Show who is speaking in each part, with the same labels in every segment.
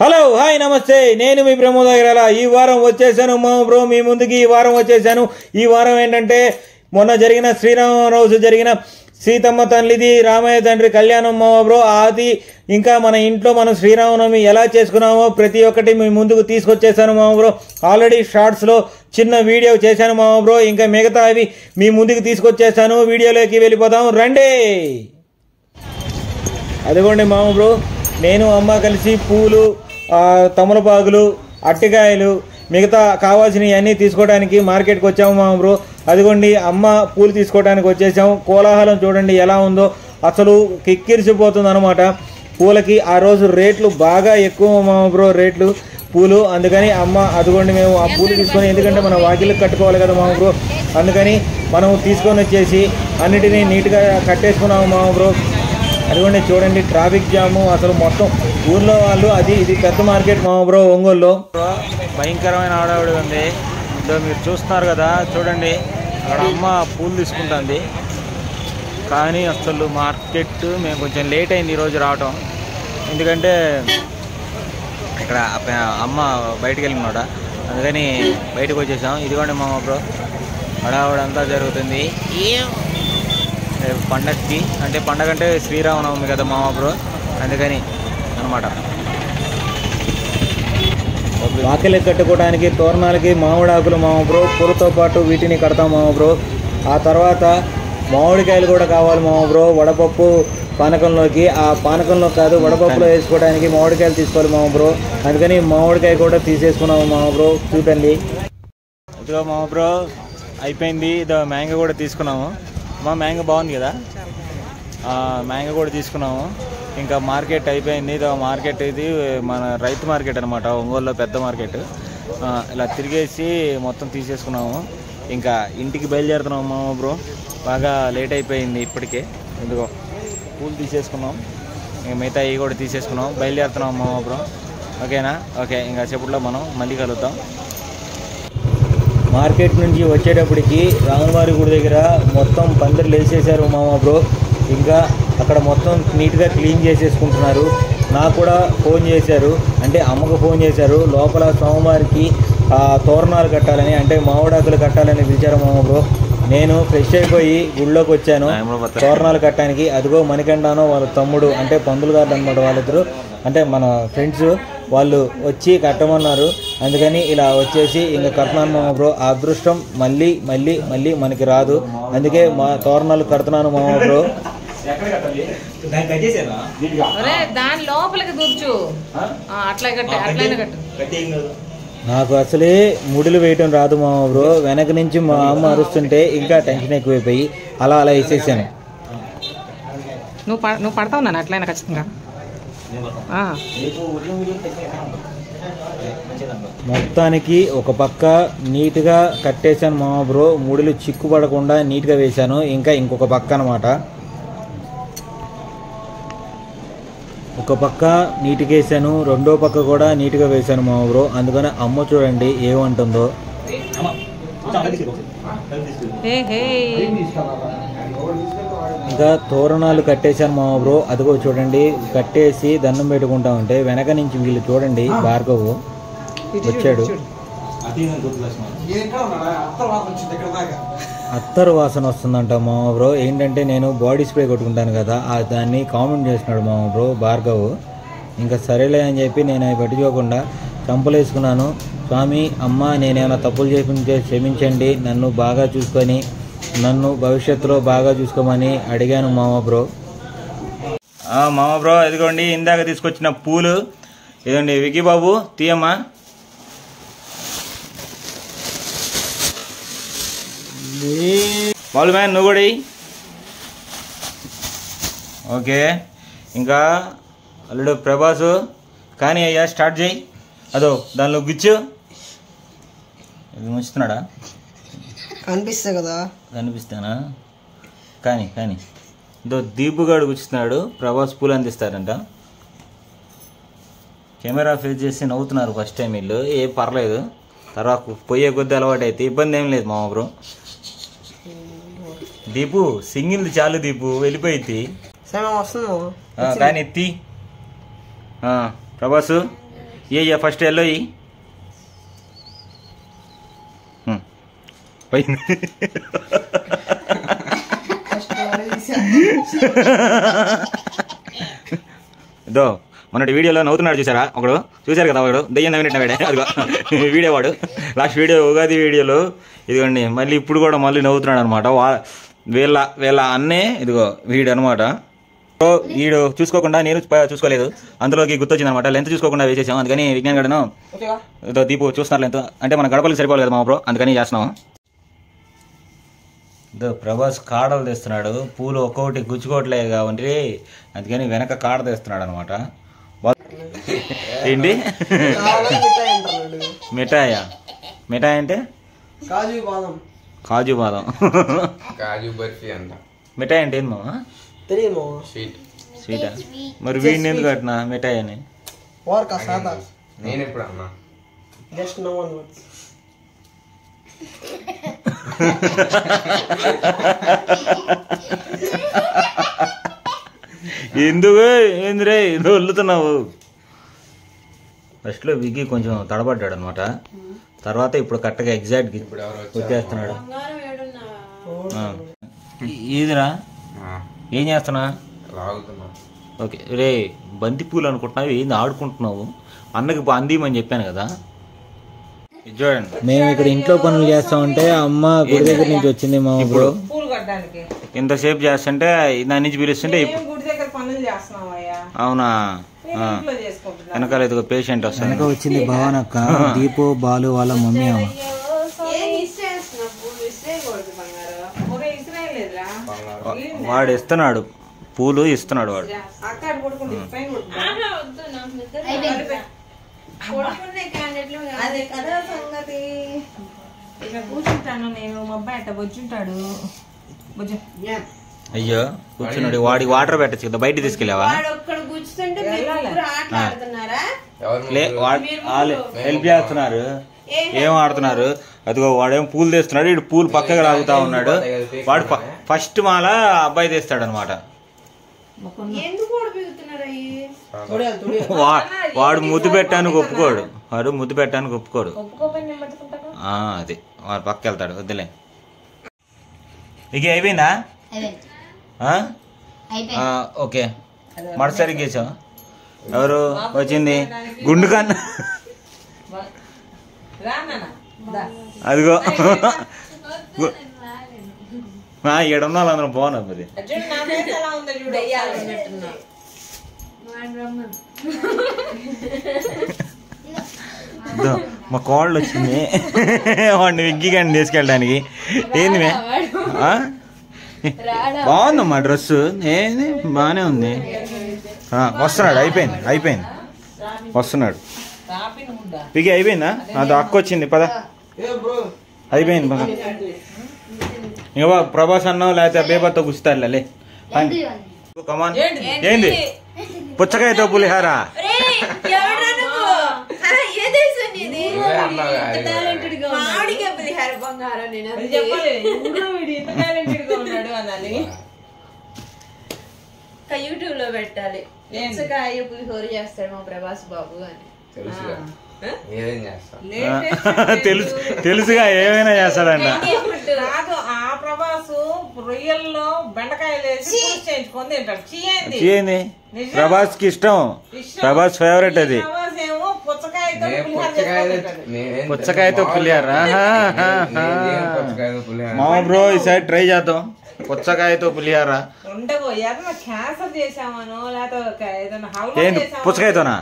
Speaker 1: Hello hi నమస్తే, నేను మీ ప్రమోద్ అగరాల. ఈ వారం వచ్చేసాను మా బ్రో మీ ముందుకి. ఈ వారం వచ్చేసాను. ఈ వారం ఏంటంటే మొన్న జరిగిన శ్రీరామనవమి జరిగిన సీతమ్మ తల్లిది రామయ్య తండ్రి కళ్యాణం మా బ్రో. అది ఇంకా మన ఇంట్లో మనం శ్రీరామనవమి ఎలా చేసుకున్నామో ప్రతి ఒక్కటి మీ ముందుకు తీసుకొచ్చేసాను మా బ్రో. ఆల్రెడీ షార్ట్స్లో చిన్న వీడియో చేశాను మా బ్రో. ఇంకా మిగతా అవి మీ ముందుకు తీసుకొచ్చేసాను. వీడియోలోకి వెళ్ళిపోదాం రండి. అదిగోండి మా బ్రో, నేను అమ్మ కలిసి పూలు, తమలపాకులు, అట్టికాయలు, మిగతా కావాల్సినవి అన్నీ తీసుకోవడానికి మార్కెట్కి వచ్చాము మా బ్రో. అదిగోండి అమ్మ పూలు తీసుకోవడానికి వచ్చేసాము. కోలాహలం చూడండి ఎలా ఉందో, అసలు కిక్కిరిసిపోతుంది అనమాట పూలకి. ఆ రోజు రేట్లు బాగా ఎక్కువ మా బ్రో, రేట్లు పూలు. అందుకని అమ్మ అదిగోండి మేము ఆ పూలు తీసుకొని, ఎందుకంటే మనం వాకిళ్ళకి కట్టుకోవాలి కదా మా బ్రో, అందుకని మనం తీసుకొని వచ్చేసి అన్నిటినీ నీట్గా కట్టేసుకున్నాము మా బ్రో. అదిగోండి చూడండి ట్రాఫిక్ జాము, అసలు మొత్తం ఊర్లో వాళ్ళు. ఇది పెద్ద మార్కెట్ మా బ్రో ఒంగోలులో. భయంకరమైన ఆడవిడి ఉంది. మీరు చూస్తున్నారు కదా, చూడండి అక్కడ అమ్మ పూలు తీసుకుంటుంది. కానీ అసలు మార్కెట్ మేము కొంచెం లేట్ అయింది ఈరోజు రావటం, ఎందుకంటే ఇక్కడ అమ్మ బయటికి వెళ్ళినాడ, అందుకని బయటకు వచ్చేసాం. ఇదిగోండి మా బ్రో హడావుడంతా జరుగుతుంది పండగకి. అంటే పండగ అంటే శ్రీరామనవమి కదా మా బ్రో, అందుకని అనమాట. వాకిలి కట్టుకోవడానికి తోరణాలకి మామిడాకులు మా బ్రో, పూలతో పాటు వీటిని కడతాం మా బ్రో. ఆ తర్వాత మామిడికాయలు కూడా కావాలి మా బ్రో, వడపప్పు పానకంలోకి. ఆ పానకంలో కాదు, వడపప్పులో వేసుకోవడానికి మామిడికాయలు తీసుకోవాలి మా బ్రో, అందుకని మామిడికాయ కూడా తీసేసుకున్నాము మా బ్రో. చూడండి ఇదిగో మా బ్రో అయిపోయింది. ఇదో మ్యాంగో కూడా తీసుకున్నాము. మా మ్యాంగో బాగుంది కదా, మ్యాంగో కూడా తీసుకున్నాము. ఇంకా మార్కెట్ అయిపోయింది. ఇది మార్కెట్, ఇది మన రైతు మార్కెట్ అనమాట, ఒంగోలులో పెద్ద మార్కెట్. ఇలా తిరిగేసి మొత్తం తీసేసుకున్నాము. ఇంకా ఇంటికి బయలుదేరుతున్నాము మా బ్రో. బాగా లేట్ అయిపోయింది ఇప్పటికే. ఇదిగో పూలు తీసేసుకున్నాం, ఇంకా మిగతా ఇవి కూడా తీసేసుకున్నాం. బయలుదేరుతున్నాం మా బ్రో. ఓకేనా? ఓకే, ఇంకా సేపట్లో మనం మళ్ళీ కలుద్దాం. మార్కెట్ నుంచి వచ్చేటప్పటికి రాములవారి గుడి దగ్గర మొత్తం పందిర్లు వేసేసారు మామ బ్రో. ఇంకా అక్కడ మొత్తం నీట్గా క్లీన్ చేసేసుకుంటున్నారు. నాకు కూడా ఫోన్ చేశారు, అంటే అమ్మకు ఫోన్ చేశారు. లోపల సోమవారికి తోరణాలు కట్టాలని, అంటే మామిడాకులు కట్టాలని పిలిచారు మామ బ్రో. నేను ఫ్రెష్ అయిపోయి గుళ్ళోకి వచ్చాను తోరణాలు కట్టడానికి. అదిగో మణికంఠానో వాళ్ళ తమ్ముడు, అంటే పందులు గారు అనమాట వాళ్ళిద్దరు, అంటే మన ఫ్రెండ్స్, వాళ్ళు వచ్చి కట్టమన్నారు. అందుకని ఇలా వచ్చేసి ఇంకా కడుతున్నాను మామ బ్రో. ఆ అదృష్టం మళ్ళీ మళ్ళీ మళ్ళీ మనకి రాదు, అందుకే మా తోరణాలు కడుతున్నాను మామ బ్రో. నాకు అసలే ముడులు వేయటం రాదు మామ బ్రో. వెనక నుంచి మా అమ్మ అరుస్తుంటే ఇంకా టెన్షన్ ఎక్కువైపోయి అలా వేసేసాను.
Speaker 2: నువ్వు పడతావు నాన్న అట్లయినా ఖచ్చితంగా.
Speaker 1: మొత్తానికి ఒక పక్క నీట్గా కట్టేశాను మామ బ్రో. ముడులు చిక్కుపడకుండా నీట్గా వేశాను. ఇంకా ఇంకొక పక్క అనమాట, ఒక పక్క నీట్గా వేసాను, రెండో పక్క కూడా నీట్గా వేశాను మామ బ్రో. అందుకని అమ్మ చూడండి ఏమంటుందో. ఇంకా తోరణాలు కట్టేశాను మామ బ్రో. అదిగో చూడండి, కట్టేసి దండం పెట్టుకుంటా ఉంటే వెనక నుంచి వీళ్ళు చూడండి భార్గవ్ వచ్చాడు. అత్తరు వాసన వస్తుందంట మామ బ్రో. ఏంటంటే నేను బాడీ స్ప్రే కొట్టుకుంటాను కదా, దాన్ని కామెంట్ చేస్తున్నాడు మామ బ్రో భార్గవ్. ఇంకా సరేలే అని చెప్పి నేను అవి పట్టించుకోకుండా చంపలేసుకున్నాను. స్వామి అమ్మ, నేనేమైనా తప్పులు చేపించే క్షమించండి, నన్ను బాగా చూసుకొని నన్ను భవిష్యత్తులో బాగా చూసుకోమని అడిగాను మామ బ్రో. మామ బ్రో ఇదిగోండి ఇందాక తీసుకొచ్చిన పూలు. ఇదండి వికీ బాబు తీయమ్మా. బాలు మ్యాన్ నువ్వు కూడా. ఓకే, ఇంకా అల్లుడు ప్రభాసు కానీ అయ్యా స్టార్ట్ చేయి. అదో దానిలో గుచ్చు. ఇది ముంచుతున్నాడా?
Speaker 2: కనిపిస్తా కదా,
Speaker 1: కనిపిస్తానా? కానీ కానీ ఇదో దీపుగాడు కూర్చున్నాడు. ప్రభాస్ పూలు అందిస్తారంట. కెమెరా ఫేస్ చేసి నవ్వుతున్నారు ఫస్ట్ టైం వీళ్ళు. ఏం పర్లేదు, తర్వాత పోయే కొద్ది అలవాటు అయితే ఇబ్బంది ఏం లేదు మామ బ్రో. దీపు సింగిల్ చాలు, దీపు వెళ్ళిపోయి కానీ ఎత్తి ప్రభాసు ఏ ఫస్ట్ ఎల్లో పోయింది. ఇదో మొన్నటి వీడియోలో నవ్వుతున్నాడు చూసారా ఒకడు, చూశారు కదా వాడు దెయ్యం నవ్వినట్టు వాడే, అదిగో వీడియో వాడు లాస్ట్ వీడియో ఉగాది వీడియోలో. ఇదిగోండి మళ్ళీ ఇప్పుడు కూడా మళ్ళీ నవ్వుతున్నాడు అనమాట. వీళ్ళ అన్నే ఇదిగో వీడు అనమాట. సో వీడు చూసుకోకుండా నేను చూసుకోలేదు, అందులోకి గుర్తొచ్చింది అనమాట. లెంత్ చూసుకోకుండా వేసేసాం, అందుకని విజ్ఞాన్ గడను ఇదో దీపు చూస్తున్నారు లెంత్ అంటే మన గడపలకి సరిపోలేదు కదా మా బ్రో, అందుకని చేస్తున్నాం. ఇదో ప్రభాస్ కాడలు తెస్తున్నాడు, పూలు ఒక్కొక్కటి గుచ్చుకోవట్లేదు కాబట్టి అందుకని వెనక కాడ తెస్తున్నాడు అనమాట. ఏంటి మిఠాయా? మిఠాయి అంటే కాజు బాదం
Speaker 3: కాజు బర్ఫీ అంట.
Speaker 1: మిఠాయి అంటే ఏంది మామ? స్వీటా? మరి వీడిని ఎందుకు కట్టినా మిఠాయి అని?
Speaker 3: నేను ఎప్పుడు అన్నా
Speaker 1: ఎందుకు ఏందిరే ఎందుకు వదులుతున్నావు? ఫస్ట్లో విగ్గి కొంచెం తడబడ్డాడు అనమాట, తర్వాత ఇప్పుడు కరెక్ట్గా ఎగ్జాక్ట్ వచ్చేస్తున్నాడు. ఈదిరా ఏం చేస్తున్నా? ఓకే రే బంతి పూలు అనుకుంటున్నావు, ఏంది ఆడుకుంటున్నావు? అన్నకి అందిమని చెప్పాను కదా. చూడండి మేము ఇక్కడ ఇంట్లో పనులు చేస్తామంటే అమ్మ గుడి దగ్గర నుంచి వచ్చింది మా ఇప్పుడు ఇంతసేపు చేస్తుంటే దాని నుంచి పిలుస్తుంటే అవునా వెనకాల ఇదిగో పేషెంట్ వస్తుంది. వెనక వచ్చింది భవన్ అక్క, దీపు బాలు వాళ్ళ మమ్మీ అమ్మ. వాడు ఇస్తున్నాడు పూలు ఇస్తున్నాడు వాడు.
Speaker 2: నేను మా అబ్బాయి అట్ట బొచ్చుంటాడు.
Speaker 1: అయ్యో కూర్చున్నాడు, వాడికి వాటర్ పెట్టచ్చు కదా, బయట తీసుకెళ్ళావా? హెల్ప్ చేస్తున్నారు, ఏం ఆడుతున్నారు? అదిగో వాడేం పూలు తెస్తున్నాడు, ఇటు పూలు పక్కగా లాగుతా ఉన్నాడు. వాడు ఫస్ట్ మాల అబ్బాయి తెస్తాడు అనమాట. వాడు ముద్దు పెట్టడానికి ఒప్పుకోడు, వాడు ముద్దు పెట్టడానికి ఒప్పుకోడు. అది వాడు పక్క వెళ్తాడు, వద్దులే. ఇక అయిపోయిందా? ఓకే మరోసారి గీసావు. ఎవరు వచ్చింది? గుండు కన్నా అదిగో ఏడున్నా అందరం బాగున్నాం. మరి మా కోళ్ళు వచ్చింది వాడిని విగ్గి కానీ తీసుకెళ్ళడానికి. ఏంది మే బాగుందమ్మా డ్రెస్, ఏది బాగానే ఉంది. వస్తున్నాడు, అయిపోయింది వస్తున్నాడు. పిగి అయిపోయిందా? అది అక్క వచ్చింది పద, అయిపోయింది పద. ఇంకా ప్రభాస్ అన్నావు లేకపోతే బేబాతో గుస్తారులే. కమాన్. ఏంది పుచ్చకాయతో పులిహార?
Speaker 4: యూట్యూబ్ లో పెట్టాలి. పుచ్చకాయ పులిహోర చేస్తాడు మా ప్రభాస్ బాబు అని.
Speaker 1: తెలుసుగా ఏమైనా చేస్తాడంట.
Speaker 2: ఆ ప్రభాస్ రొయ్యల్లో బెండకాయలు వేసి చేయించుకొని తింటాడు.
Speaker 1: చేయండి, ప్రభాస్ కి ఇష్టం, ప్రభాస్ ఫేవరెట్ అది. పుచ్చకాయతో పులిహార మా బ్రో ఈసారి ట్రై చేద్దాం. పుచ్చకాయతో పులిహార ఏంటి? పుచ్చకాయతోనా?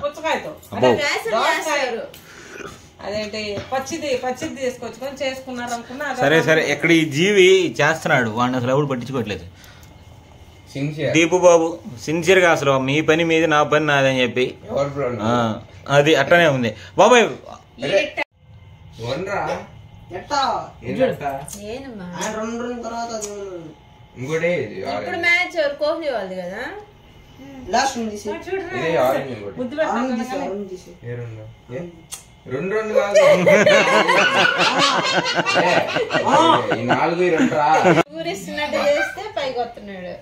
Speaker 2: అదేంటి పచ్చిది తీసుకొచ్చుకొని చేసుకున్నారు అనుకున్నా.
Speaker 1: సరే ఇక్కడ ఈ జీవి చేస్తున్నాడు, వాడిని అసలు ఎవరు పట్టించుకోవట్లేదు. దీపు బాబు సిన్సియర్ గా అసలు మీ పని మీది నా పని నాదని చెప్పి అది అట్టనే ఉంది బాబాయ్.
Speaker 4: ఇప్పుడు మ్యాచ్ కోహ్లీ వాళ్ళది కదా.
Speaker 3: రెండు కాదు, 4
Speaker 4: ఊరిస్తున్నట్టు చేస్తే పైకి వస్తున్నాడు.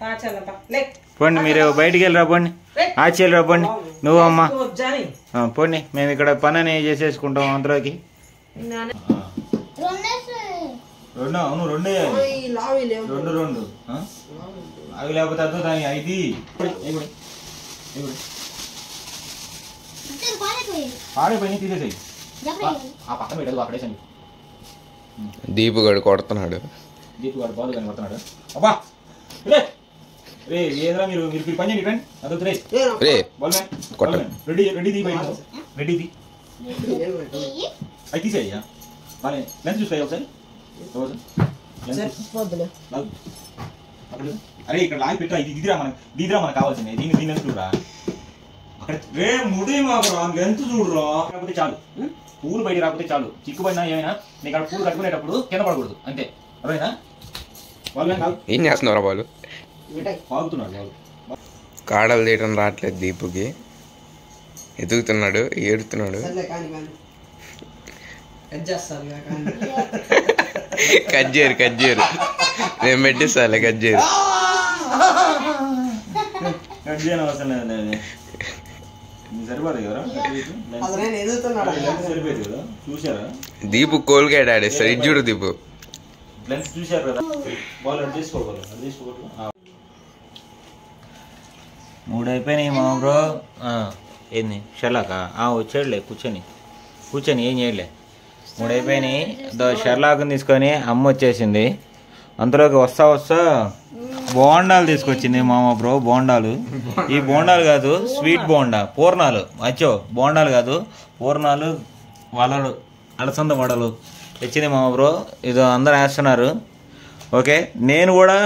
Speaker 2: తాచేద్దాం లే
Speaker 1: పోండి, మీరు బయటికి వెళ్ళి రాబండి, ఆచి రాబండి, నువ్వు అమ్మ పోండి. మేము ఇక్కడ పని అని చేసేసుకుంటాం అంతలోకి. రెండు అవును, రెండే రెండు రెండు అవి లేకపోతే అద్దు దాని ఐదు పాడైపోయి తీసేసాయి. ఆ పక్కన పెట్టదు అక్కడేసండి.
Speaker 3: దీపు గడు కొడుతున్నాడు.
Speaker 1: దీపు గారు బాలు కానీ కొడుతున్నాడు. అబ్బా రే ఏదైనా మీరు మీరు పని చేయండి రండి. అదొద్దు రే
Speaker 3: రే
Speaker 1: బాల్ రెడీ రెడీ తీ బయట రెడీ తీ అవి తీసేయ్యా. బాగా లెన్స్ చూస్తాయి ఒకసారి. అరే ఇక్కడ లాగి పెట్టా, ఇది దీదిరా మనకు కావాల్సింది. దీని ఎంత చూడరా అక్కడ రే ముడి మాకు ఎంత చూడరా. కాకపోతే చాలు, పూలు బయట రాకపోతే చాలు. చిక్కుబడినా ఏమైనా నీకు అక్కడ పూలు కట్టుకునేటప్పుడు కింద పడకూడదు అంతే. అర్థమైనా? వాళ్ళు
Speaker 3: ఏం చేస్తున్నారా వాళ్ళు?
Speaker 1: పాగుతున్నాడు వాళ్ళు.
Speaker 3: కాడలు తీయడం రావట్లేదు దీపుకి, ఎదుగుతున్నాడు, ఏడుతున్నాడు. కజ్జేరు కజ్జేరు నేను పెట్టిస్తాలే కజ్జేరు.
Speaker 1: అవసరం లేదు, సరిపోదు కదా, సరిపోయింది కదా. చూసారా
Speaker 3: దీపు కోల్గేట్ ఆడేస్తాడు. ఇది చూడు దీపు
Speaker 1: లెన్స్ చూసారు కదా. బాల్ అడ్జస్ట్ చేసుకోవాలి, అడ్జస్ట్ చేసుకోవాలి. 3 అయిపోయినాయి మా బ్రో. ఏంది షర్లాకా వచ్చాడులే, కూర్చొని ఏం చేయలే. 3 అయిపోయినాయి. షర్లాక్ని తీసుకొని అమ్మ వచ్చేసింది. అంతలోకి వస్తా బోండాలు తీసుకొచ్చింది మామ బ్రో. బోండాలు, ఈ బోండాలు కాదు స్వీట్ బోండా, పూర్ణాలు. అచ్చో బోండాలు కాదు పూర్ణాలు, వలలు, అలసంద వడలు తెచ్చింది మామ బ్రో. ఇది అందరూ వేస్తున్నారు. ఓకే, నేను కూడా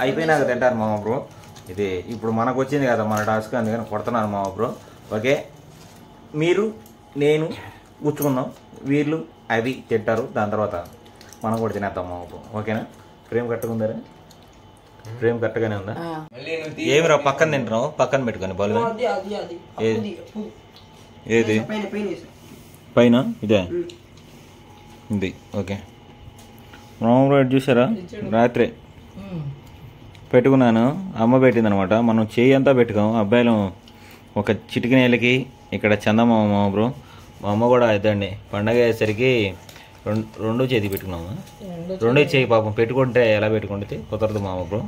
Speaker 1: అయిపోయినాక తింటారు మామ బ్రో. ఇది ఇప్పుడు మనకు వచ్చింది కదా మన టాస్క్, అందుకని కొడుతున్నాను మామ బ్రో. ఓకే, మీరు నేను కూర్చుకుందాం, వీళ్ళు అవి తింటారు, దాని తర్వాత మనం కూడా తినేద్దాం మామ బ్రో. ఓకేనా? ఫ్రేమ్ కట్టుకుందారా? ఫ్రేమ్ కరెక్ట్గానే ఉందా? ఏమిరా పక్కన తింటున్నావు? పక్కన పెట్టుకొని బాలు. ఏది పైన? ఇదే ఇది. ఓకే మామూలు చూసారా, రాత్రే పెట్టుకున్నాను, అమ్మ పెట్టింది అనమాట. మనం చేయి అంతా పెట్టుకోం, అబ్బాయిలు ఒక చిటికి నేలకి ఇక్కడ చందమామ మామ బ్రో. మా అమ్మ కూడా ఇద్దండి పండగ అయ్యేసరికి రెండో చేతి పెట్టుకున్నాము. రెండో చేయి పాపం పెట్టుకుంటే ఎలా పెట్టుకుంటే కుదరదు మామ బ్రో.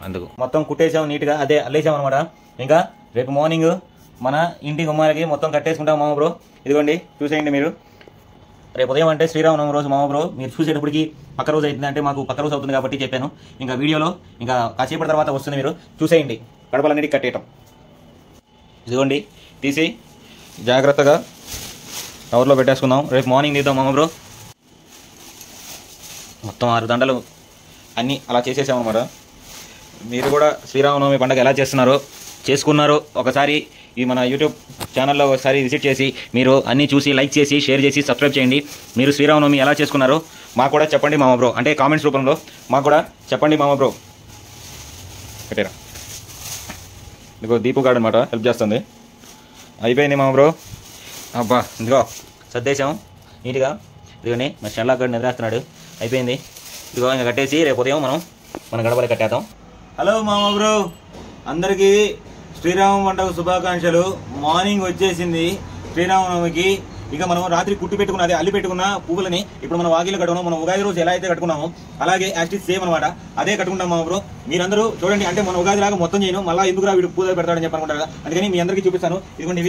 Speaker 1: అందుకు మొత్తం కుట్టేసాము నీట్గా, అదే అల్లేసాం అనమాట. ఇంకా రేపు మార్నింగ్ మన ఇంటి గుమ్మాలకి మొత్తం కట్టేసుకుంటాం మామ బ్రో. ఇదిగోండి చూసేయండి మీరు. రేపు ఉదయం అంటే శ్రీరామనవమి రోజు మామ బ్రో. మీరు చూసేటప్పటికి పక్క రోజు అవుతుంది, అంటే మాకు పక్క రోజు అవుతుంది కాబట్టి చెప్పాను. ఇంకా వీడియోలో ఇంకా కాసేపటి తర్వాత వస్తుంది, మీరు చూసేయండి. కడపలన్నిటికి కట్టేయటం. ఇదిగోండి తీసి జాగ్రత్తగా కవర్లో పెట్టేసుకుందాం. రేపు మార్నింగ్ తీద్దాం మామ బ్రో. మొత్తం 6 దండలు అన్నీ అలా చేసేసామన్నమాట. మీరు కూడా శ్రీరామనవమి పండుగ ఎలా చేసుకున్నారో ఒకసారి ఈ మన యూట్యూబ్ ఛానల్లో ఒకసారి విజిట్ చేసి మీరు అన్నీ చూసి లైక్ చేసి షేర్ చేసి సబ్స్క్రైబ్ చేయండి. మీరు శ్రీరామనవమి ఎలా చేసుకున్నారో మాకు కూడా చెప్పండి మామ బ్రో. అంటే కామెంట్స్ రూపంలో మాకు కూడా చెప్పండి మామ బ్రో. పెట్టేరా, ఇదిగో దీపు గార్డ్ అనమాట, హెల్ప్ చేస్తుంది. అయిపోయింది మామ బ్రో. అబ్బా ఇదిగో సర్దేశాం నీట్గా. ఇదిగోని మా షర్లాక్ గార్డ్ నిద్రేస్తున్నాడు. అయిపోయింది. ఇదిగో ఇంకా కట్టేసి రేపు ఉదయం మన గడపలకి కట్టేద్దాం. హలో మామ బ్రో, అందరికీ శ్రీరామ పండుగ శుభాకాంక్షలు. మార్నింగ్ వచ్చేసింది శ్రీరామనవమికి. ఇక మనం రాత్రి కుట్టి పెట్టుకున్న అదే అల్లి పెట్టుకున్న పువ్వులని ఇప్పుడు మనం వాకిలు కట్టుకున్నాం. మనం ఉగాది రోజు ఎలా అయితే కట్టుకున్నామో అలాగే యాక్టివ్ సేమ్ అనమాట, అదే కట్టుకుంటాం మామ బ్రో. మీరందరూ చూడండి, అంటే మన ఉగాది లాగా మొత్తం చేయను, మళ్ళీ ఎందుకు వీడు పూజ పెడతాడని చెప్పనుకుంటారు కదా, అందుకని మీ అందరికీ చూపిస్తాను. ఇదిగోండి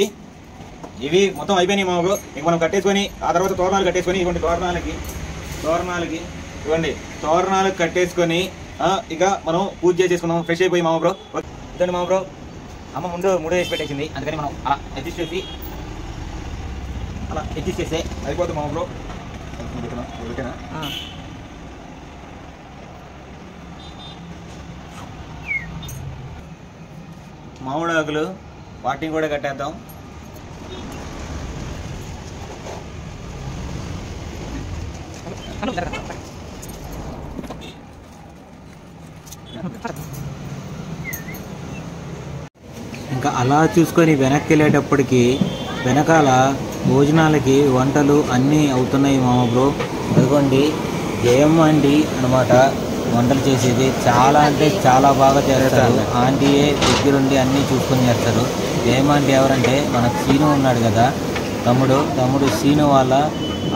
Speaker 1: ఇవి మొత్తం అయిపోయినాయి మామ బ్రో. ఇంక మనం కట్టేసుకొని ఆ తర్వాత తోరణాలు కట్టేసుకొని, ఇవ్వండి తోరణాలకి ఇవ్వండి తోరణాలకు కట్టేసుకొని ఇక మనం పూజ చేసేసుకున్నాం. ఫ్రెష్ అయిపోయి మామ బ్రో. ఇదండి మామ బ్రో. అమ్మ ముందు వేసి పెట్టేసింది, అందుకని మనం అలా అడ్జస్ట్ చేస్తే అయిపోతుంది మామ బ్రో. మామిడి ఆకులు వాటిని కూడా కట్టేద్దాం. ఇంకా అలా చూసుకొని వెనక్కి వెళ్ళేటప్పటికి వెనకాల భోజనాలకి వంటలు అన్నీ అవుతున్నాయి మామ బ్రో. అదిగోండి జయమ్మ అండి అనమాట.
Speaker 5: వంటలు చేసేది. చాలా అంటే చాలా బాగా చేస్తారు. ఆంటీయే దగ్గరుండి అన్నీ చూసుకొని చేస్తారు. ఏమంటే ఎవరంటే మన సీను ఉన్నాడు కదా, తమ్ముడు సీను వాళ్ళ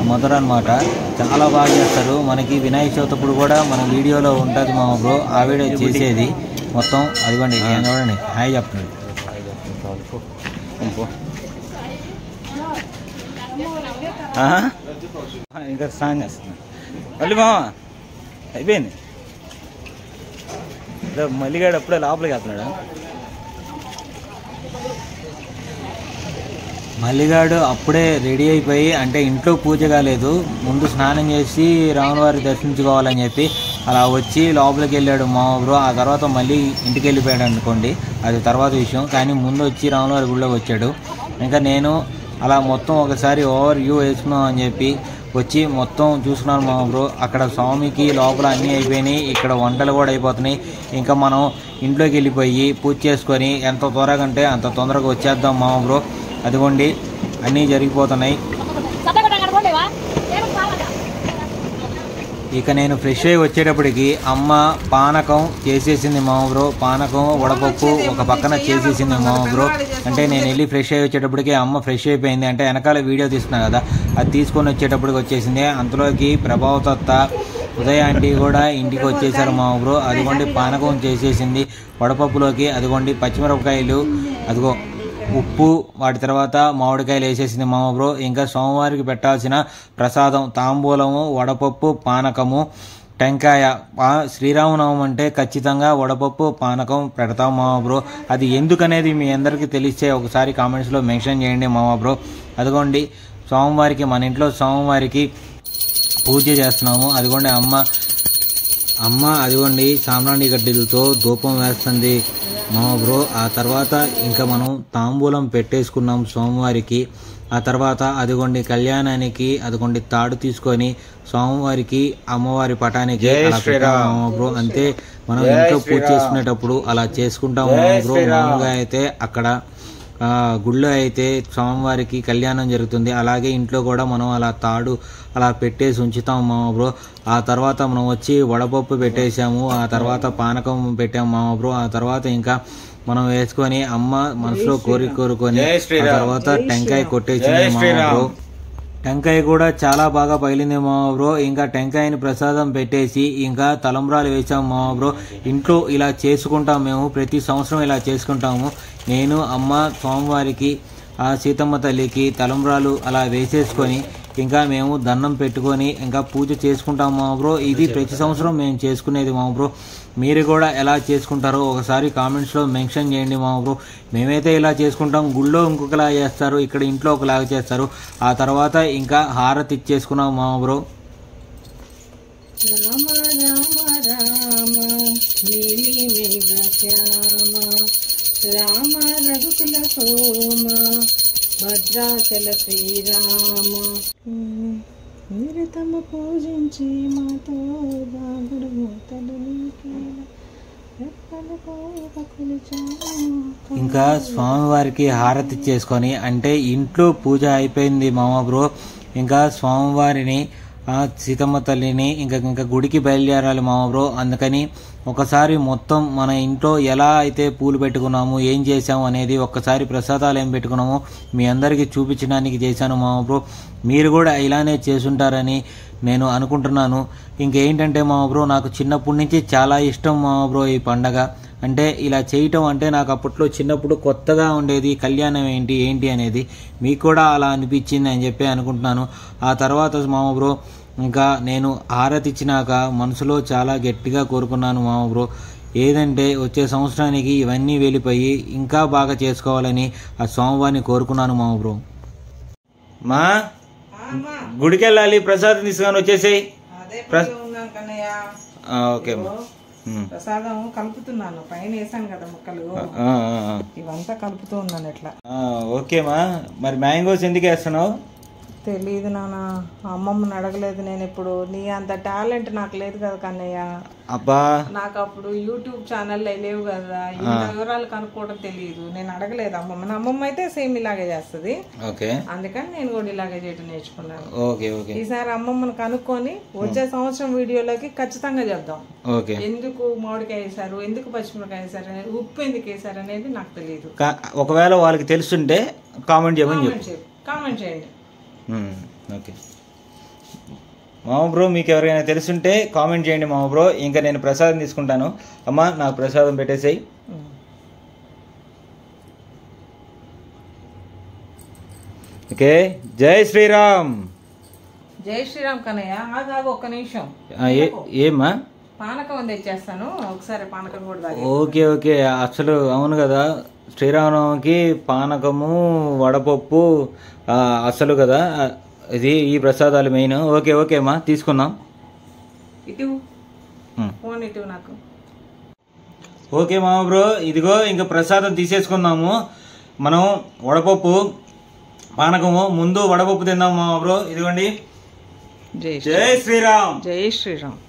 Speaker 5: మదర్ అనమాట. చాలా బాగా చేస్తారు. మనకి వినాయక చవితి అప్పుడు కూడా మన వీడియోలో ఉంటుంది మా బ్రో, ఆవిడ చేసేది మొత్తం. అదిగోండి చూడండి, హాయ్ చెప్తున్నాడు. ఇంకా స్నానం చేస్తున్నాను మళ్ళీ మామ. అయిపోయింది. మల్లిగాడు అప్పుడే లోపలికి వెళ్తున్నాడు. మల్లిగాడు అప్పుడే రెడీ అయిపోయి, అంటే ఇంట్లో పూజ కాలేదు, ముందు స్నానం చేసి రాములవారి దర్శించుకోవాలని చెప్పి అలా వచ్చి లోపలికి వెళ్ళాడు మా బ్రో. ఆ తర్వాత మళ్ళీ ఇంటికి వెళ్ళిపోయాడు అనుకోండి, అది తర్వాత విషయం. కానీ ముందు వచ్చి రాములవారి గుడిలోకి వచ్చాడు. ఇంకా నేను అలా మొత్తం ఒకసారి ఓవర్ వ్యూ వేసుకున్నాం అని చెప్పి వచ్చి మొత్తం చూసుకున్నాను మా బ్రో. అక్కడ స్వామికి లోపల అన్నీ అయిపోయినాయి, ఇక్కడ వంటలు కూడా అయిపోతున్నాయి. ఇంకా మనం ఇంట్లోకి వెళ్ళిపోయి పూజ చేసుకొని ఎంత త్వరగా అంటే అంత తొందరగా వచ్చేద్దాం మా బ్రో. అదిగోండి అన్నీ జరిగిపోతున్నాయి. ఇక నేను ఫ్రెష్ అయ్యి వచ్చేటప్పటికి అమ్మ పానకం చేసేసింది మా బ్రో. పానకం వడపప్పు ఒక పక్కన చేసేసింది మా బ్రో. అంటే నేను వెళ్ళి ఫ్రెష్ అయ్యి వచ్చేటప్పటికి అమ్మ ఫ్రెష్ అయిపోయింది. అంటే వెనకాల వీడియో తీస్తున్నా కదా, అది తీసుకొని వచ్చేటప్పటికి వచ్చేసింది. అంతలోకి ప్రభావతత్త ఉదయ ఆంటీ కూడా ఇంటికి వచ్చేసారు మా బ్రో. అదిగోండి పానకం చేసేసింది. వడపప్పులోకి అదిగోండి పచ్చిమిరపకాయలు, అదిగో ఉప్పు, వాటి తర్వాత మామిడికాయలు వేసేసింది మా బ్రో. ఇంకా సోమవారికి పెట్టాల్సిన ప్రసాదం తాంబూలము, వడపప్పు, పానకము, టెంకాయ. శ్రీరామనవమి అంటే ఖచ్చితంగా వడపప్పు పానకం పెడతాం మా బ్రో. అది ఎందుకనేది మీ అందరికీ తెలిస్తే ఒకసారి కామెంట్స్లో మెన్షన్ చేయండి మా బ్రో. అదిగోండి సోమవారికి మన ఇంట్లో సోమవారికి పూజ చేస్తున్నాము. అదిగోండి అమ్మ అదిగోండి సాంబ్రాణి గడ్డలతో ధూపం వేస్తుంది మా బ్రో. ఆ తర్వాత ఇంకా మనం తాంబూలం పెట్టేసుకున్నాం సోమవారికి. ఆ తర్వాత అదిగోండి కళ్యాణానికి అదిగోండి తాడు తీసుకొని సోమవారికి అమ్మవారి పటానికి బ్రో. అంతే, మనం ఇంట్లో పూజ చేసుకునేటప్పుడు అలా చేసుకుంటాం బ్రో. మామూలుగా అయితే అక్కడ గుళ్ళో అయితే సోమవారికి కళ్యాణం జరుగుతుంది. అలాగే ఇంట్లో కూడా మనం అలా తాడు అలా పెట్టేసి ఉంచుతాం మా బ్రో. ఆ తర్వాత మనం వచ్చి వడపప్పు పెట్టేసాము. ఆ తర్వాత పానకం పెట్టాము మా బ్రో. ఆ తర్వాత ఇంకా మనం వేసుకొని అమ్మ మనసులో కోరుకొని ఆ తర్వాత టెంకాయ కొట్టేసింది మా బ్రో. టెంకాయ కూడా చాలా బాగా పగిలింది మా బ్రో. ఇంకా టెంకాయని ప్రసాదం పెట్టేసి ఇంకా తలంబ్రాలు వేసాం మా బ్రో. ఇంట్లో ఇలా చేసుకుంటాం మేము, ప్రతి సంవత్సరం ఇలా చేసుకుంటాము. నేను అమ్మ సోమవారికి ఆ సీతమ్మ తల్లికి తలంబ్రాలు అలా వేసేసుకొని ఇంకా మేము దండం పెట్టుకొని ఇంకా పూజ చేసుకుంటాం మా బ్రో. ఇది ప్రతి సంవత్సరం మేము చేసుకునేది మా బ్రో. మీరు కూడా ఎలా చేసుకుంటారో ఒకసారి కామెంట్స్లో మెన్షన్ చేయండి మా బ్రో. మేమైతే ఇలా చేసుకుంటాం. గుళ్ళో ఇంకొకలా చేస్తారు, ఇక్కడ ఇంట్లో ఒకలాగా చేస్తారు. ఆ తర్వాత ఇంకా హారతి ఇచ్చేసుకున్నాం మా బ్రో.
Speaker 2: రామ రామ రామ నీలి మేఘ శ్యామ రామ రఘుకుల సోమ భద్రాచల శ్రీరామ మీరు తమ పూజించి మాతో బాగుడు మూతలు
Speaker 5: ఇంకా స్వామివారికి హారతి చేసుకొని అంటే ఇంట్లో పూజ అయిపోయింది మామ బ్రో. ఇంకా స్వామివారిని సీతమ్మ తల్లిని ఇంకా గుడికి బయలుదేరాలి మామ బ్రో. అందుకని ఒకసారి మొత్తం మన ఇంట్లో ఎలా అయితే పూలు పెట్టుకున్నాము, ఏం చేసాము అనేది ఒక్కసారి ప్రసాదాలు ఏం పెట్టుకున్నామో మీ అందరికీ చూపించడానికి చేశాను మామ బ్రో. మీరు కూడా ఇలానే చేసుంటారని నేను అనుకుంటున్నాను. ఇంకేంటంటే మామ బ్రో, నాకు చిన్నప్పటి నుంచి చాలా ఇష్టం మామ బ్రో ఈ పండగ. అంటే ఇలా చేయటం అంటే నాకు అప్పట్లో చిన్నప్పుడు కొత్తగా ఉండేది, కళ్యాణం ఏంటి అనేది. మీకు కూడా అలా అనిపించింది అని చెప్పి అనుకుంటున్నాను. ఆ తర్వాత మామ బ్రో ఇంకా నేను హారతి ఇచ్చినాక మనసులో చాలా గట్టిగా కోరుకున్నాను మామ బ్రో. ఏదంటే వచ్చే సంవత్సరానికి ఇవన్నీ వెళ్ళిపోయి ఇంకా బాగా చేసుకోవాలని ఆ స్వామివారిని కోరుకున్నాను మామ బ్రో. మా గుడికి వెళ్ళాలి, ప్రసాదం తీసుకొని వచ్చేసేయి. ఓకే
Speaker 2: ప్రసాదం కలుపుతున్నాను, పైన వేసాను కదా ముక్కలు, ఇవంతా కలుపుతూ ఉన్నాను ఎట్లా.
Speaker 5: ఓకేమా. మరి మ్యాంగోస్ ఎందుకు వేస్తున్నావు?
Speaker 2: తెలీదు నాన్న, అమ్మమ్మని అడగలేదు నేను. ఇప్పుడు నీ అంత టాలెంట్ నాకు లేదు కదా కన్నయ్య.
Speaker 5: అబ్బా
Speaker 2: నాకు అప్పుడు యూట్యూబ్ ఛానల్ లేవు కదా, ఇంత వివరాలు కనుక్కోవడం తెలియదు. నేను అడగలేదు అమ్మమ్మ. అమ్మమ్మ అయితే సేమ్ ఇలాగే చేస్తుంది,
Speaker 5: ఓకే,
Speaker 2: అందుకని నేను కూడా ఇలాగే చేయడం నేర్చుకున్నాను.
Speaker 5: Okay okay.
Speaker 2: ఈసారి అమ్మమ్మని కనుక్కొని వచ్చే సంవత్సరం వీడియోలోకి ఖచ్చితంగా చెప్దాం.
Speaker 5: ఓకే,
Speaker 2: ఎందుకు మామిడికాయ వేసారు, ఎందుకు పచ్చిమిరకాయ వేసారు అనేది, ఉప్పు ఎందుకు వేసారు అనేది నాకు తెలియదు.
Speaker 5: ఒకవేళ వాళ్ళకి తెలుసుంటే కామెంట్ చేయమని చెప్పు.
Speaker 2: కామెంట్ చేయండి.
Speaker 5: ఓకే మామ బ్రో, మీకు ఎవరికైనా తెలుసుంటే కామెంట్ చేయండి మామ బ్రో. ఇంకా నేను ప్రసాదం తీసుకుంటాను. అమ్మ నాకు ప్రసాదం పెట్టేసేయి. ఓకే, జై శ్రీరామ్.
Speaker 2: జై శ్రీరామ్ కన్నయ్య. ఆగాగు ఒక్క నిమిషం.
Speaker 5: ఏమ్మా?
Speaker 2: పానకం తెచ్చేస్తాను, ఒకసారి పానకం కూడా తాగి.
Speaker 5: Okay okay. అసలు అవును కదా, శ్రీరామనవమికి పానకము వడపప్పు అసలు కదా, ఇది ఈ ప్రసాదాలు మెయిన్. ఓకే ఓకే అమ్మా, తీసుకుందాం.
Speaker 2: ఇటు ఫోన్ ఇటు నాకు.
Speaker 5: ఓకే మామ బ్రో, ఇదిగో ఇంకా ప్రసాదం తీసేసుకుందాము. మనం వడపప్పు పానకము, ముందు వడపప్పు తిందాం మామ బ్రో. ఇదిగోండి. జై శ్రీరామ్.
Speaker 2: జై శ్రీరామ్.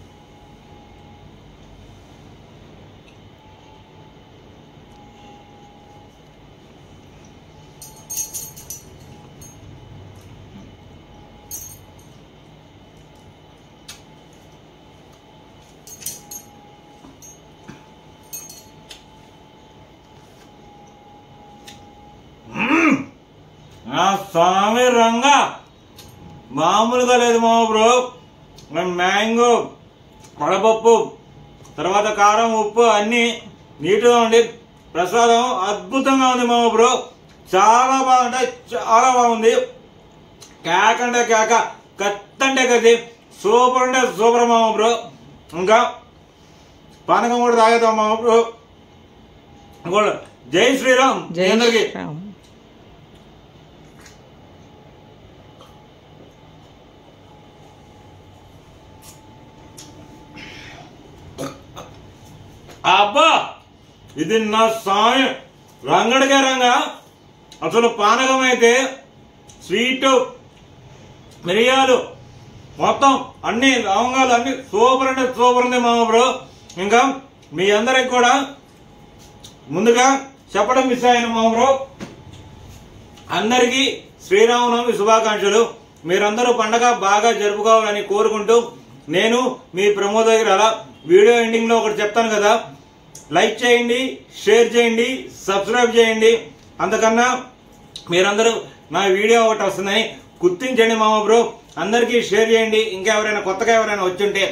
Speaker 5: స్వామి రంగా మామూలుగా లేదు మామ బ్రో. మ్యాంగో, వడపప్పు, తర్వాత కారం, ఉప్పు అన్ని నీట్గా ఉండి ప్రసాదం అద్భుతంగా ఉంది మామ బ్రో. చాలా బాగుంటే చాలా బాగుంది. కేక అంటే కేక, కత్తి అంటే కత్తి, సూపర్ అంటే సూపర్ మామ బ్రో. ఇంకా పానకం కూడా తాగేద్దాం మామ బ్రో. జై శ్రీరామ్.
Speaker 2: జై
Speaker 5: అందరికి
Speaker 2: శ్రీరామ్.
Speaker 5: అబ్బా, ఇది నా స్వామి రంగడికే రంగా. అసలు పానకం అయితే స్వీటు, మిరియాలు, మొత్తం అన్ని లవంగాలు అన్ని సూపర్ అంటే సూపర్ ఉంది మామ బ్రో. ఇంకా మీ అందరికి కూడా ముందుగా చెప్పడం మిస్ అయ్యాను మామ బ్రో. అందరికీ శ్రీరామనవమి శుభాకాంక్షలు. మీరందరూ పండగ బాగా జరుపుకోవాలని కోరుకుంటూ, నేను మీ ప్రమోద్ దగ్గర అలా వీడియో ఎండింగ్ లో ఒకటి చెప్తాను కదా, లైక్ చేయండి, షేర్ చేయండి, సబ్స్క్రైబ్ చేయండి. అంతకన్నా మీరందరూ నా వీడియో ఒకటి వస్తుందని గుర్తించండి మామ బ్రో. అందరికీ షేర్ చేయండి. ఇంకా ఎవరైనా కొత్తగా ఎవరైనా వచ్చుంటే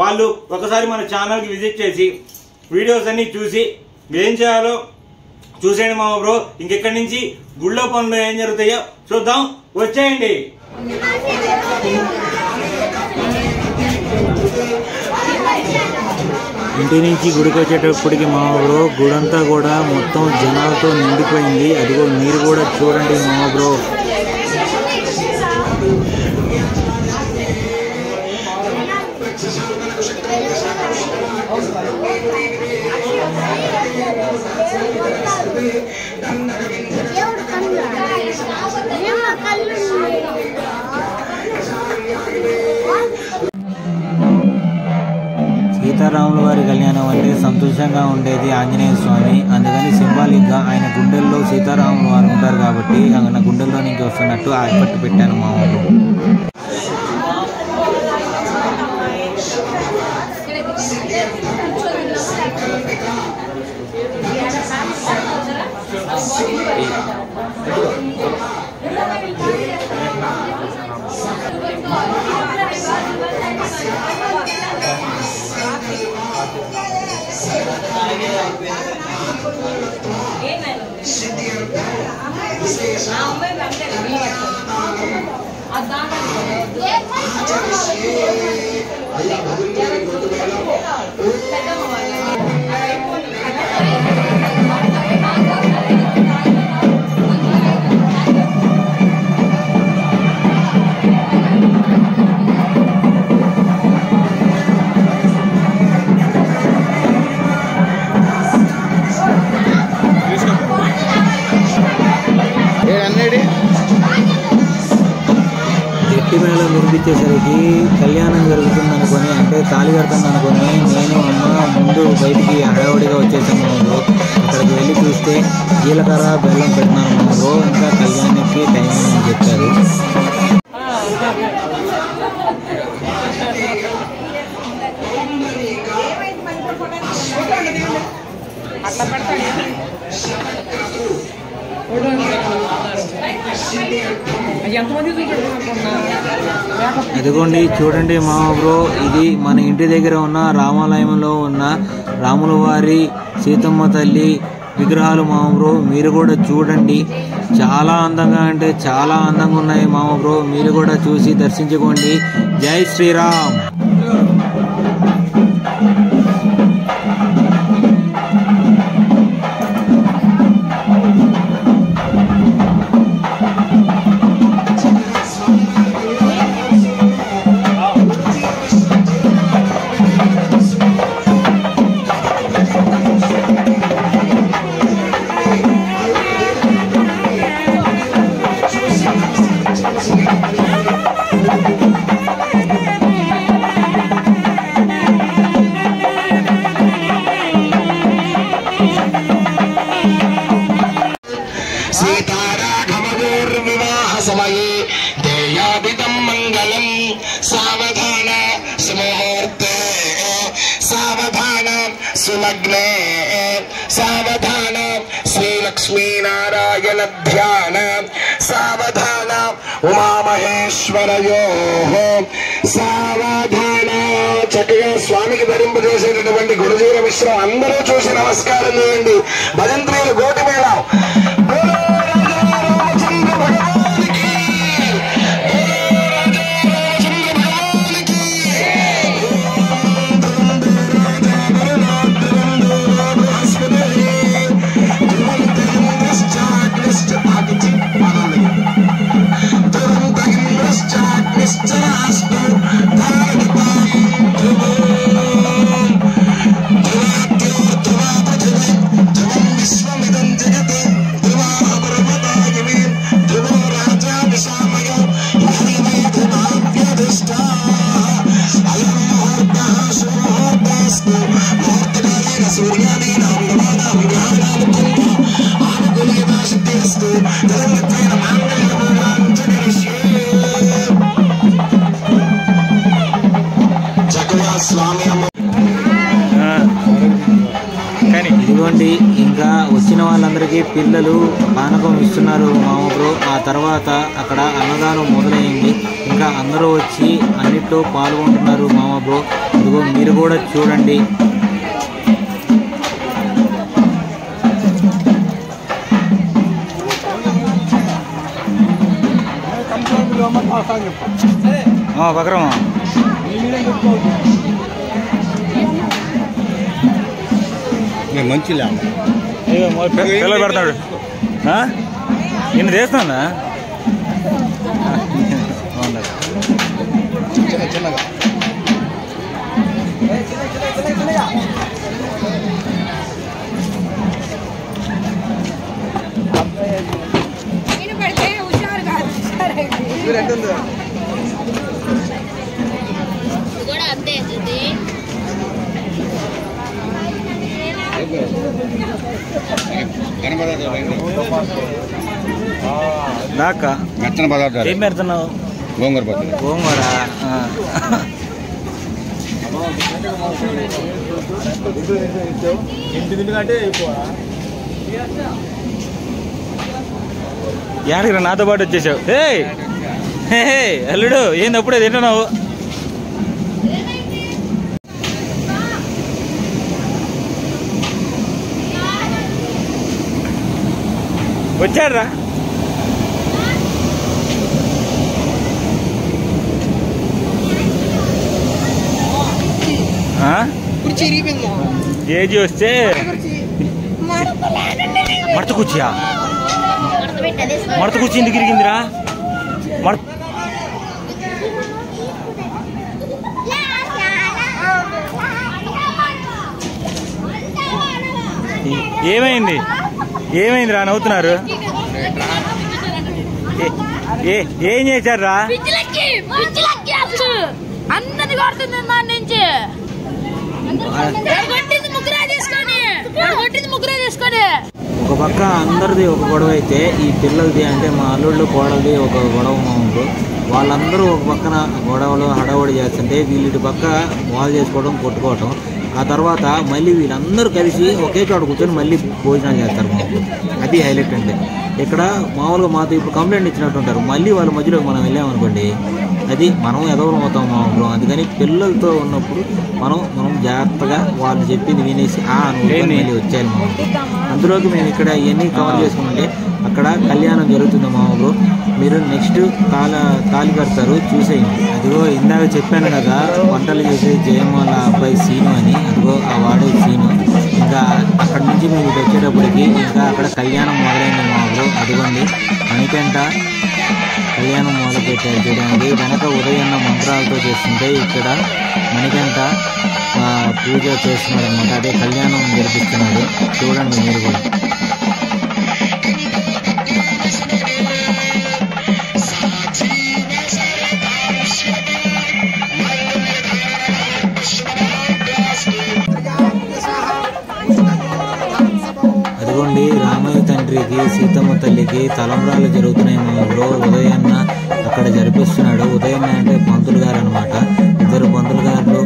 Speaker 5: వాళ్ళు ఒకసారి మన ఛానల్కి విజిట్ చేసి వీడియోస్ అన్ని చూసి ఏం చేయాలో చూసేయండి మామ బ్రో. ఇంకెక్కడి నుంచి గుళ్ళో పనులు ఏం జరుగుతాయో చూద్దాం, వచ్చేయండి. ఇంటి నుంచి గుడికి వచ్చేటప్పటికి మామ బ్రో గుడంతా కూడా మొత్తం జనాలతో నిండిపోయింది. అదిగో మీరు కూడా చూడండి మామ బ్రో. సీతారాముల వారి కళ్యాణం అంటే సంతోషంగా ఉండేది ఆంజనేయ స్వామి. అందుకని సింబాలిక్గా ఆయన గుండెల్లో సీతారాముల వారు ఉంటారు కాబట్టి ఆయన గుండెల్లో నుంచి వస్తున్నట్టు ఆ ఎఫెక్ట్ పెట్టాను మా ఊళ్ళో. వినిపించేసరికి కళ్యాణం జరుగుతుంది అనుకొని, అంటే తాళి కడుతుంది అనుకొని నేను అమ్మ ముందు బయటికి హడావుడిగా వచ్చేసాము బ్రో. అక్కడికి వెళ్ళి చూస్తే జీలకర్ర బెల్లం పెడుతున్నాను బ్రో. ఇంకా కళ్యాణానికి టైం అని చెప్పారు. అదిగోండి చూడండి మామ బ్రో, ఇది మన ఇంటి దగ్గర ఉన్న రామాలయంలో ఉన్న రాముల వారి సీతమ్మ తల్లి విగ్రహాలు మామ బ్రో. మీరు కూడా చూడండి, చాలా అందంగా అంటే చాలా అందంగా ఉన్నాయి మామ బ్రో. మీరు కూడా చూసి దర్శించుకోండి. జై శ్రీరామ్.
Speaker 6: सुलग्ने सावधान श्रीलक्ष्मीनारायण ध्यान सावधान उमामहेश्वरयोः सावधान చక్కగా స్వామికి ధరింపజేసేటటువంటి గురుజీర మిశ్రం అందరూ చూసి నమస్కారం చేయండి. భజంత్రీలు గోటి మేళం.
Speaker 5: ఇదిగోండి ఇంకా వచ్చిన వాళ్ళందరికీ పిల్లలు పానకం ఇస్తున్నారు మామ బ్రో. ఆ తర్వాత అక్కడ అన్నదానం మొదలైంది. ఇంకా అందరూ వచ్చి అన్నిట్లో పాల్గొంటున్నారు మామ బ్రో. ఇదిగో మీరు కూడా చూడండి. పక్కరమా
Speaker 1: మంచి పిల్లలు పెడతాడు. నిన్ను చేస్తానా చిన్నగా దాకా మెత్తన పదార్థాలు ఏం పెడుతున్నావు? గోంగూర పచ్చడి. గోంగూర యాడికి నాతో పాటు వచ్చేసావు? హే అల్లుడు ఏంది అప్పుడే తింటున్నావు? వచ్చాడ్రా. కేజీ వస్తే మడత కూర్చియా? మడత కూర్చి ఎందుకు ఇరిగిందిరా? ఏమైంది? ఏమైందిరా నవ్వుతున్నారు? ఏం చేశారు రా?
Speaker 7: అందరిని కొడుతుంది మా నుంచి.
Speaker 5: ఒక పక్క అందరిది ఒక గొడవ అయితే ఈ పిల్లలది అంటే మా అల్లుళ్ళు కోడలది ఒక గొడవ మామూలు. వాళ్ళందరూ ఒక పక్కన గొడవలు హడావుడి చేస్తుంటే వీళ్ళ పక్క వాళ్ళు చేసుకోవడం కొట్టుకోవటం. ఆ తర్వాత మళ్ళీ వీళ్ళందరూ కలిసి ఒకే చోట కూర్చొని మళ్ళీ భోజనాలు చేస్తారు మామూలు. అది హైలైట్ అంటే ఇక్కడ మామూలుగా మాతో ఇప్పుడు కంప్లైంట్ ఇచ్చినట్టు ఉంటారు. మళ్ళీ వాళ్ళ మధ్యలో మనం వెళ్ళామనుకోండి అది మనం ఎదవలం అవుతాం మామూలు. అందుకని పిల్లలతో ఉన్నప్పుడు మనం జాగ్రత్తగా వాళ్ళు చెప్పింది వినేసి మళ్ళీ వచ్చాను మామూలు. అందులోకి మేము ఇక్కడ ఇవన్నీ కవర్ చేసుకుంటే అక్కడ కళ్యాణం జరుగుతుంది మామూలు. మీరు నెక్స్ట్ తాళి కడతారు చూసేయండి. అదిగో ఇందాక చెప్పాను కదా వంటలు చేసే జయమాల అబ్బాయి సీను అని, అదిగో ఆ వాడే సీను. ఇంకా అక్కడ నుంచి మీరు ఇటు వచ్చేటప్పటికి ఇంకా అక్కడ కళ్యాణం మొదలైంది మామూలు. అదిగోండి మణికంట కళ్యాణం మొదలుపెట్టారు చూడండి. వెనక ఉదయన్న మంత్రాలతో చేస్తుంటే ఇక్కడ మణికంట పూజ చేస్తున్నాడు అనమాట. అదే కళ్యాణం జరిపిస్తున్నాడు చూడండి మీరు కూడా. అదిగోండి రామయ్య తండ్రికి సీతమ్మ తల్లికి తలంబ్రాలు జరుగుతున్నాయి మా ఊళ్ళో. ఉదయన్న అక్కడ జరిపిస్తున్నాడు. ఉదయన్న అంటే పంతులు గారు అనమాట. ఇద్దరు పంతులు గారు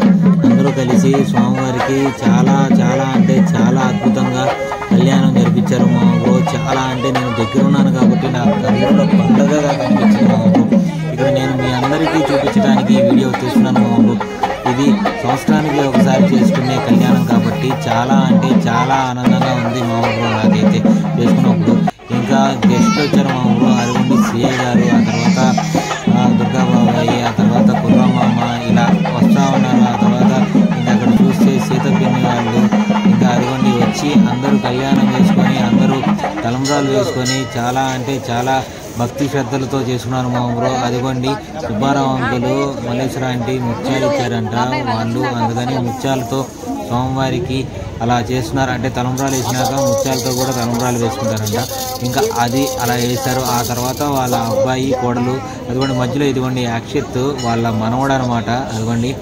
Speaker 5: అందరూ కలిసి స్వామివారికి చాలా చాలా అంటే చాలా అద్భుతంగా కళ్యాణం జరిపించారు మా ఊళ్ళో. చాలా అంటే నేను దగ్గర ఉన్నాను కాబట్టి నాకు కళ్ళలో పండగగా కనిపించింది మా ఊళ్ళో. ఇక్కడ నేను మీ అందరికీ చూపించడానికి ఈ వీడియో తీస్తున్నాను మా ఊళ్ళో. ఇది సంవత్సరానికి ఒకసారి చేసుకునే కళ్యాణం కాబట్టి చాలా అంటే చాలా ఆనందంగా ఉంది మా ఊళ్ళో నాకైతే చేసుకున్నప్పుడు. ఇంకా గెస్ట్లు వచ్చారు మా ఊళ్ళో. అరవింద్ సిఐ గారు, ఆ తర్వాత దుర్గాబాబాయి, ఆ తర్వాత కుర్రమ్మ ఇలా వస్తూ ఉన్నారు. ఆ తర్వాత ఇంకా అక్కడ చూస్తే సీతపిన్ని వాళ్ళు ఇంకా అరవింద్ వచ్చి అందరూ కళ్యాణం చేసుకొని అందరూ తలంబ్రాలు వేసుకొని చాలా అంటే చాలా భక్తి శ్రద్ధలతో చేసుకున్నారు మా ఊరు. అదిగోండి సుబ్బారావు అంకులు మల్లేశ్వర ఆంటీ ముత్యాలు ఇచ్చారంట వాళ్ళు. అందుకని ముత్యాలతో స్వామివారికి అలా చేస్తున్నారు. అంటే తలంబ్రాలు వేసినాక ముత్యాలతో కూడా తలంబ్రాలు వేసుకుంటారంట. ఇంకా అది అలా వేశారు. ఆ తర్వాత వాళ్ళ అబ్బాయి కోడలు అదిగోండి మధ్యలో ఇదిగోండి అక్షిత్ వాళ్ళ మనవడు అనమాట. అదిగోండి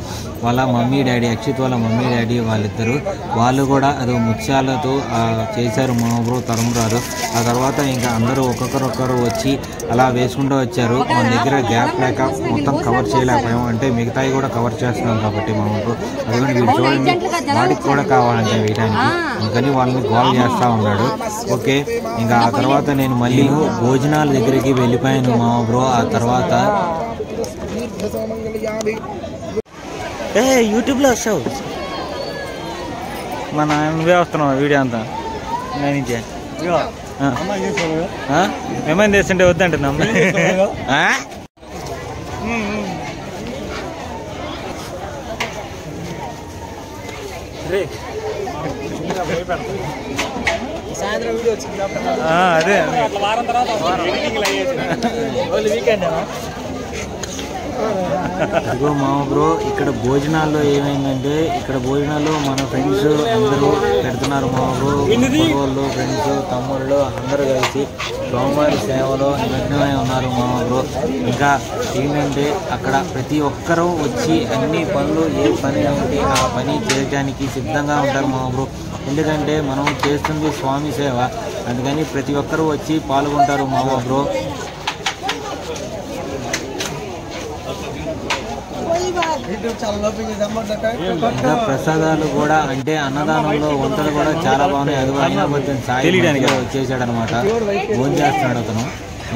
Speaker 5: వాళ్ళ మమ్మీ డాడీ, అక్షిత్ వాళ్ళ మమ్మీ డాడీ వాళ్ళిద్దరు వాళ్ళు కూడా అది ముత్యాలతో చేశారు మా ఊరు తలంబ్రాలు. ఆ తర్వాత ఇంకా అందరూ ఒక్కొక్కరు వచ్చి అలా వేసుకుంటూ వచ్చారు. మన దగ్గర గ్యాప్ లేక మొత్తం కవర్ చేయలేకపోయాము. అంటే మిగతాయి కూడా కవర్ చేస్తున్నాం కాబట్టి మా ఊరు. అదిగోండి వీళ్ళు చూడండి వాటికి కూడా కావాలంటే వేయడానికి, అందుకని వాళ్ళని గోల్ చేస్తూ ఉన్నాడు. ఓకే ఇంకా ఆ తర్వాత నేను మళ్ళీ భోజనాల దగ్గరికి వెళ్ళిపోయాను మా ఊరు. ఆ తర్వాత యూట్యూబ్లో వస్తావు మా నువ్వే వస్తున్నావు వీడియో అంతా నేనించే ఏమైంది చేస్తుంటే వద్దంటున్నా
Speaker 8: సాయంత్రం వీడియో వచ్చింది
Speaker 5: అదే
Speaker 8: వీకెండ్
Speaker 5: ఇదిగో మా బ్రో ఇక్కడ భోజనాల్లో ఏమైందంటే ఇక్కడ భోజనాల్లో మన ఫ్రెండ్స్ అందరూ పెడుతున్నారు. మా బ్రో వాళ్ళు ఫ్రెండ్స్ తమ్ముళ్ళు అందరూ కలిసి స్వామివారి సేవలో నిమగ్నమై ఉన్నారు మా బ్రో. ఇంకా ఏంటంటే అక్కడ ప్రతి ఒక్కరూ వచ్చి అన్ని పనులు ఏ పని ఉంటే ఆ పని చేయడానికి సిద్ధంగా ఉంటారు మా బ్రో. ఎందుకంటే మనం చేస్తుంది స్వామి సేవ, అందుకని ప్రతి ఒక్కరూ వచ్చి పాల్గొంటారు మా బ్రో. ఇంకా ప్రసాదాలు కూడా అంటే అన్నదానంలో వంటలు కూడా చాలా బాగున్నాయి. అది అయినా సాయి వచ్చేసాడు అనమాట. భోజనం చేస్తున్నాడు అతను.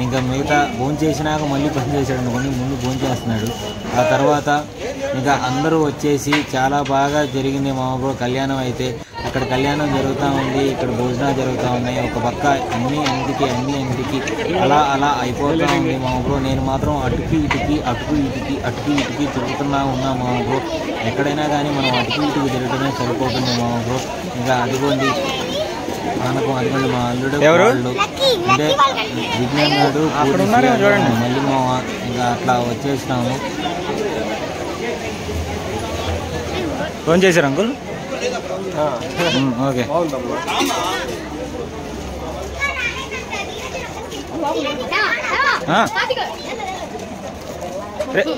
Speaker 5: ఇంకా మిగతా భోజనం చేసినాక మళ్ళీ పని చేశాడు అనుకోండి, ముందు భోజనం చేస్తున్నాడు. ఆ తర్వాత ఇంకా అందరూ వచ్చేసి చాలా బాగా జరిగింది మా ఊరు కళ్యాణం. అయితే అక్కడ కళ్యాణం జరుగుతూ ఉంది, ఇక్కడ భోజనాలు జరుగుతూ ఉన్నాయి. ఒక పక్క అన్ని ఇంటికి అలా అయిపోతూ ఉంది మా ఊరు. నేను మాత్రం అటుకి ఇటుకి తిరుగుతున్నా ఉన్నా మా ఊరు. ఎక్కడైనా కానీ మనం అటుకి ఇటుకి తిరగడమే సరిపోతుంది మా ఊరు. ఇంకా అదిగోండి అదిగోండి మా అల్లుడు వాళ్ళు అంటే విజ్ఞానుడు మళ్ళీ మా ఇంకా అట్లా వచ్చేసినాము. ఫోన్ చేశారు అంకుల్? ఓకే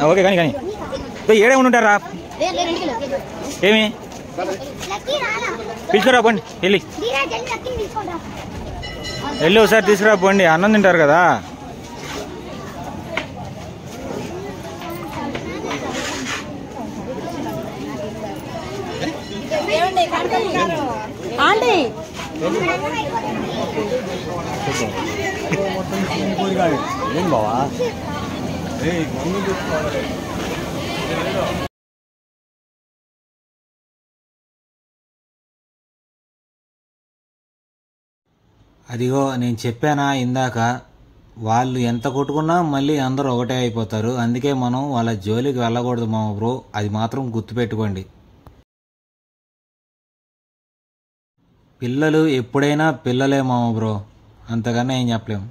Speaker 5: ఓకే కానీ ఏడే ఉంటారా ఏమి తీసుకురా పోండి వెళ్ళి ఒకసారి తీసుకురా పోండి, అన్నం తింటారు కదా. ఏం బావా అదిగో నేను చెప్పానా ఇందాక, వాళ్ళు ఎంత కొట్టుకున్నా మళ్ళీ అందరూ ఒకటే అయిపోతారు. అందుకే మనం వాళ్ళ జోలికి వెళ్ళకూడదు మామ బ్రో, అది మాత్రం గుర్తుపెట్టుకోండి. పిల్లలు ఎప్పుడైనా పిల్లలే మామ బ్రో, అంతకన్నా ఏం చెప్పలేము.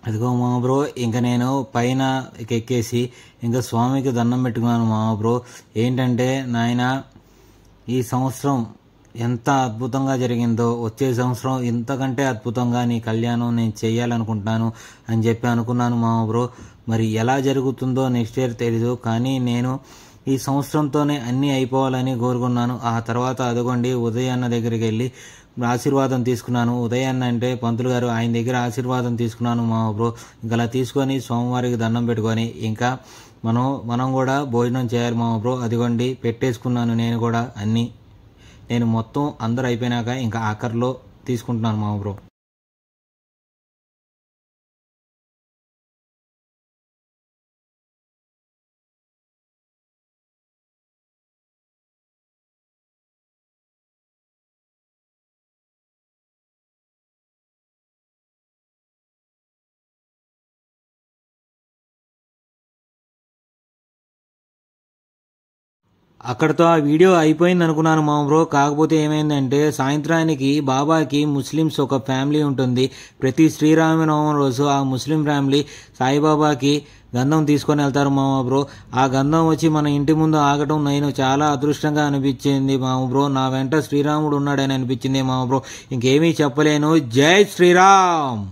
Speaker 5: అదిగో మామ బ్రో, ఇంకా నేను పైన ఎక్కేసి ఇంకా స్వామికి దండం పెట్టుకున్నాను మామ బ్రో. ఏంటంటే నాయన, ఈ సంవత్సరం ఎంత అద్భుతంగా జరిగిందో వచ్చే సంవత్సరం ఇంతకంటే అద్భుతంగా నీ కళ్యాణం నేను చెయ్యాలనుకుంటున్నాను అని చెప్పి అనుకున్నాను మామ బ్రో. మరి ఎలా జరుగుతుందో నెక్స్ట్ ఇయర్ తెలీదు, కానీ నేను ఈ సంవత్సరంతోనే అన్నీ అయిపోవాలని కోరుకున్నాను. ఆ తర్వాత అదిగోండి ఉదయన్న దగ్గరికి వెళ్ళి ఆశీర్వాదం తీసుకున్నాను. ఉదయన్న అంటే పంతులు గారు, ఆయన దగ్గర ఆశీర్వాదం తీసుకున్నాను మా బ్రో. ఇంకా అలా తీసుకొని సోమవారికి దండం పెట్టుకొని ఇంకా మనం కూడా భోజనం చేయాలి మా బ్రో. అదిగోండి పెట్టేసుకున్నాను నేను కూడా అన్నీ. నేను మొత్తం అందరూ అయిపోయినాక ఇంకా ఆఖరిలో తీసుకుంటున్నాను మా బ్రో. అక్కడితో ఆ వీడియో అయిపోయింది అనుకున్నాను మా బ్రో. కాకపోతే ఏమైందంటే సాయంత్రానికి బాబాకి ముస్లిమ్స్ ఒక ఫ్యామిలీ ఉంటుంది. ప్రతి శ్రీరామనవమి రోజు ఆ ముస్లిం ఫ్యామిలీ సాయిబాబాకి గంధం తీసుకొని వెళ్తారు మామ బ్రో. ఆ గంధం వచ్చి మన ఇంటి ముందు ఆగటం నేను చాలా అదృష్టంగా అనిపించింది మామ బ్రో. నా వెంట శ్రీరాముడు ఉన్నాడని అనిపించింది మామ బ్రో. ఇంకేమీ చెప్పలేను. జై శ్రీరామ్.